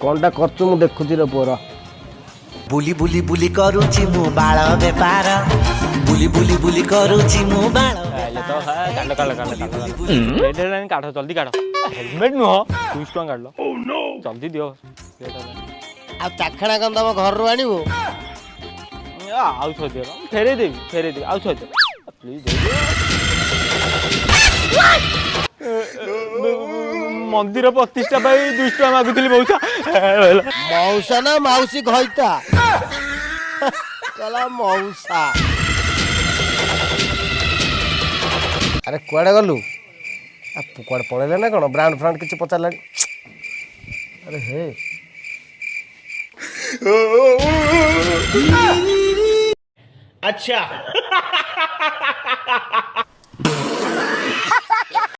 कौनटा करछु मु देखुची रे पुअर बुली बुली बुली करूची मु बाळ बेपार बुली बुली बुली करूची मु बाळ आले तो काढ काढ काढ काढ काढ जल्दी काढ हेलमेट नुह 200 टका काढ ओ नो जल्दी दियो आ चाखणा कन तम घर रो आनिबो आउ छ दे फेरे देबी आउ छ दे प्लीज दे मंदिर प्रतिष्ठा भाई 200 टका मागुतली मौसा मौसा ना माउसी घइता कला मौसा अरे कुआडे गलु आ कुआडे पळेले ना कोन ब्रांड फ्रांड किछ पचारला अरे हे अच्छा